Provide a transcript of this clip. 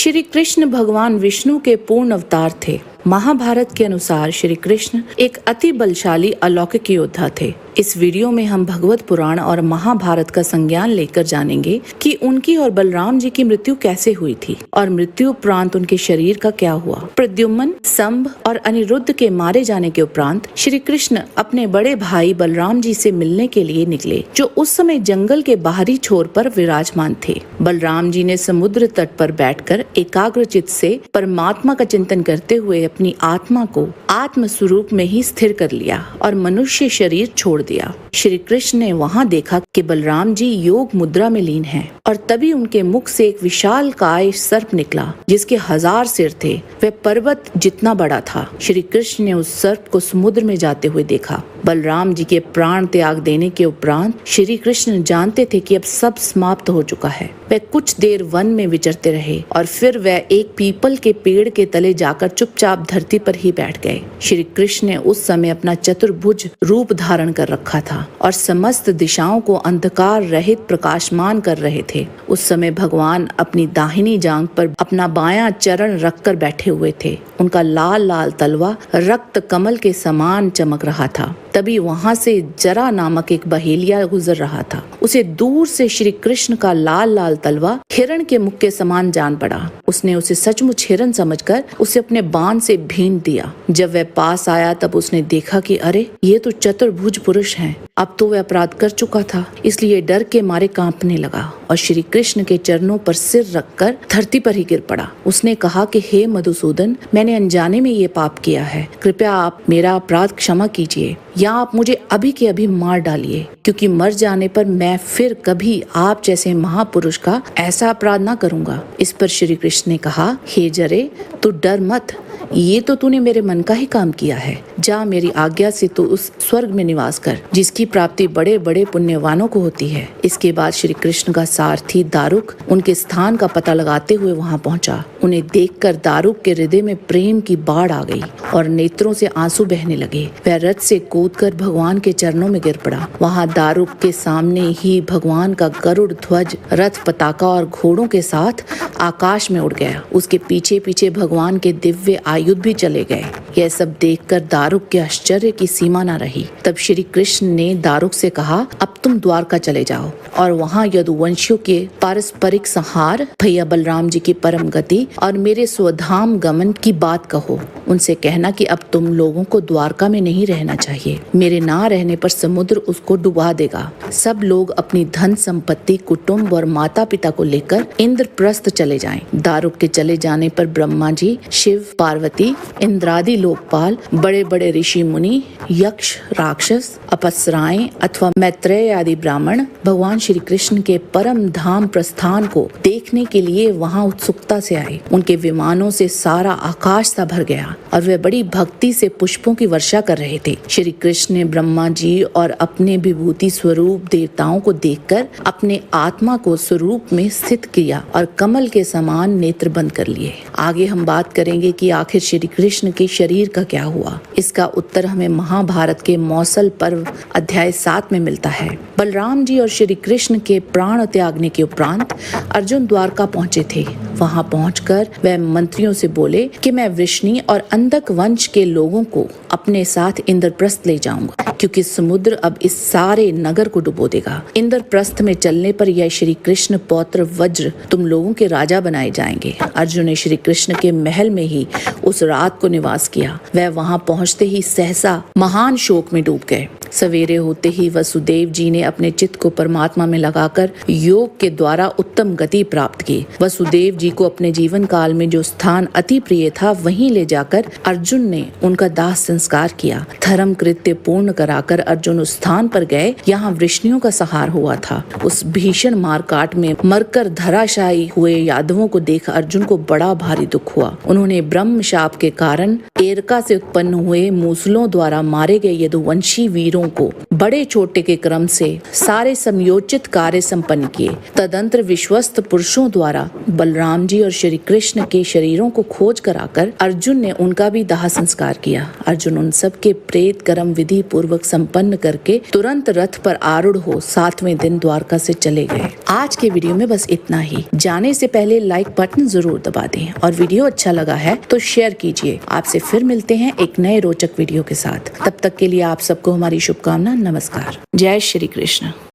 श्री कृष्ण भगवान विष्णु के पूर्ण अवतार थे। महाभारत के अनुसार श्री कृष्ण एक अति बलशाली अलौकिक योद्धा थे। इस वीडियो में हम भगवत पुराण और महाभारत का संज्ञान लेकर जानेंगे कि उनकी और बलराम जी की मृत्यु कैसे हुई थी और मृत्यु उपरांत उनके शरीर का क्या हुआ। प्रद्युम्न, शंभ और अनिरुद्ध के मारे जाने के उपरांत श्री कृष्ण अपने बड़े भाई बलराम जी से मिलने के लिए निकले, जो उस समय जंगल के बाहरी छोर पर विराजमान थे। बलराम जी ने समुद्र तट पर बैठकर एकाग्रचित्त से परमात्मा का चिंतन करते हुए अपनी आत्मा को आत्म स्वरूप में ही स्थिर कर लिया और मनुष्य शरीर छोड़ दिया। श्री कृष्ण ने वहां देखा कि बलराम जी योग मुद्रा में लीन हैं और तभी उनके मुख से एक विशाल काय सर्प निकला, जिसके 1000 सिर थे। वह पर्वत जितना बड़ा था। श्री कृष्ण ने उस सर्प को समुद्र में जाते हुए देखा। बलराम जी के प्राण त्याग देने के उपरांत श्री कृष्ण जानते थे कि अब सब समाप्त हो चुका है। वह कुछ देर वन में विचरते रहे और फिर वह एक पीपल के पेड़ के तले जाकर चुपचाप धरती पर ही बैठ गए। श्री कृष्ण ने उस समय अपना चतुर्भुज रूप धारण कर रखा था और समस्त दिशाओं को अंधकार रहित प्रकाशमान कर रहे थे। उस समय भगवान अपनी दाहिनी जांघ पर अपना बायां चरण रखकर बैठे हुए थे। उनका लाल लाल तलवा रक्त कमल के समान चमक रहा था। तभी वहां से जरा नामक एक बहेलिया गुजर रहा था। उसे दूर से श्री कृष्ण का लाल लाल तलवा हिरण के मुख के समान जान पड़ा। उसने उसे सचमुच हिरण समझकर उसे अपने बाण से भीन दिया। जब वह पास आया तब उसने देखा कि अरे, ये तो चतुर्भुज पुरुष हैं। अब तो वह अपराध कर चुका था, इसलिए डर के मारे कांपने लगा और श्री कृष्ण के चरणों पर सिर रखकर धरती पर ही गिर पड़ा। उसने कहा कि हे मधुसूदन, मैंने अनजाने में ये पाप किया है। कृपया आप मेरा अपराध क्षमा कीजिए या आप मुझे अभी के अभी मार डालिए, क्योंकि मर जाने पर मैं फिर कभी आप जैसे महापुरुष का ऐसा अपराध ना करूंगा। इस पर श्री कृष्ण ने कहा, हे जरे, तू डर मत। ये तो तूने मेरे मन का ही काम किया है। जा, मेरी आज्ञा से तू उस स्वर्ग में निवास कर, जिसकी प्राप्ति बड़े बड़े पुण्यवानों को होती है। इसके बाद श्री कृष्ण का सारथी दारुक उनके स्थान का पता लगाते हुए वहां पहुंचा। उन्हें देखकर दारुक के हृदय में प्रेम की बाढ़ आ गई और नेत्रों से आंसू बहने लगे। वह रथ से कूदकर भगवान के चरणों में गिर पड़ा। वहां दारुक के सामने ही भगवान का गरुड़ ध्वज, रथ, पताका और घोड़ों के साथ आकाश में उड़ गया। उसके पीछे पीछे भगवान के दिव्य आयुध भी चले गए। यह सब देखकर दारुक के आश्चर्य की सीमा न रही। तब श्री कृष्ण ने दारुक से कहा, अब तुम द्वारका चले जाओ और वहां यदुवंशियों के पारस्परिक संहार, भैया बलराम जी की परम गति और मेरे स्वधाम गमन की बात कहो। उनसे कहना कि अब तुम लोगों को द्वारका में नहीं रहना चाहिए। मेरे ना रहने पर समुद्र उसको डुबा देगा। सब लोग अपनी धन संपत्ति, कुटुंब और माता पिता को लेकर इंद्रप्रस्थ चले जाएं। दारुक के चले जाने पर ब्रह्मा जी, शिव, पार्वती, इंद्रादि लोकपाल, बड़े बड़े ऋषि मुनि, यक्ष, राक्षस, अप्सराएं अथवा मैत्रेय आदि ब्राह्मण भगवान श्री कृष्ण के परम धाम प्रस्थान को देखने के लिए वहां उत्सुकता से आए। उनके विमानों से सारा आकाश सा भर गया और वे बड़ी भक्ति से पुष्पों की वर्षा कर रहे थे। श्री कृष्ण ने ब्रह्मा जी और अपने विभूति स्वरूप देवताओं को देखकर अपने आत्मा को स्वरूप में स्थित किया और कमल के समान नेत्र बंद कर लिए। आगे हम बात करेंगे कि आखिर श्री कृष्ण के शरीर का क्या हुआ। इसका उत्तर हमें महाभारत के मौसल पर्व अध्याय 7 में मिलता है। बलराम जी और श्री कृष्ण के प्राण त्यागने के उपरांत अर्जुन द्वारका पहुंचे थे। वहां पहुंचकर वह मंत्रियों से बोले कि मैं वृष्णि और अंधक वंश के लोगों को अपने साथ इंद्रप्रस्थ ले जाऊंगा, क्योंकि समुद्र अब इस सारे नगर को डुबो देगा। इंद्रप्रस्थ में चलने पर यह श्री कृष्ण पौत्र वज्र तुम लोगों के राजा बनाए जाएंगे। अर्जुन ने श्री कृष्ण के महल में ही उस रात को निवास किया। वह वहां पहुंचते ही सहसा महान शोक में डूब गए। सवेरे होते ही वसुदेव जी ने अपने चित्त को परमात्मा में लगाकर योग के द्वारा उत्तम गति प्राप्त की। वसुदेव जी को अपने जीवन काल में जो स्थान अति प्रिय था, वहीं ले जाकर अर्जुन ने उनका दाह संस्कार किया। धर्म कृत्य पूर्ण कराकर अर्जुन उस स्थान पर गए, यहाँ वृष्णियों का संहार हुआ था। उस भीषण मारकाट में मरकर धराशायी हुए यादवों को देख अर्जुन को बड़ा भारी दुख हुआ। उन्होंने ब्रह्म शाप के कारण एरका से उत्पन्न हुए मूसलों द्वारा मारे गए यदुवंशी वीरों शरीरों को बड़े छोटे के क्रम से सारे समयोचित कार्य संपन्न किए। तदंतर विश्वस्त पुरुषों द्वारा बलराम जी और श्री कृष्ण के शरीरों को खोज कराकर अर्जुन ने उनका भी दाह संस्कार किया। अर्जुन उन सब के प्रेत कर्म विधि पूर्वक संपन्न करके तुरंत रथ पर आरूढ़ हो 7वें दिन द्वारका से चले गए। आज के वीडियो में बस इतना ही। जाने से पहले लाइक बटन जरूर दबा दें और वीडियो अच्छा लगा है तो शेयर कीजिए। आपसे फिर मिलते हैं एक नए रोचक वीडियो के साथ। तब तक के लिए आप सबको हमारी शुभकामना। नमस्कार। जय श्री कृष्ण।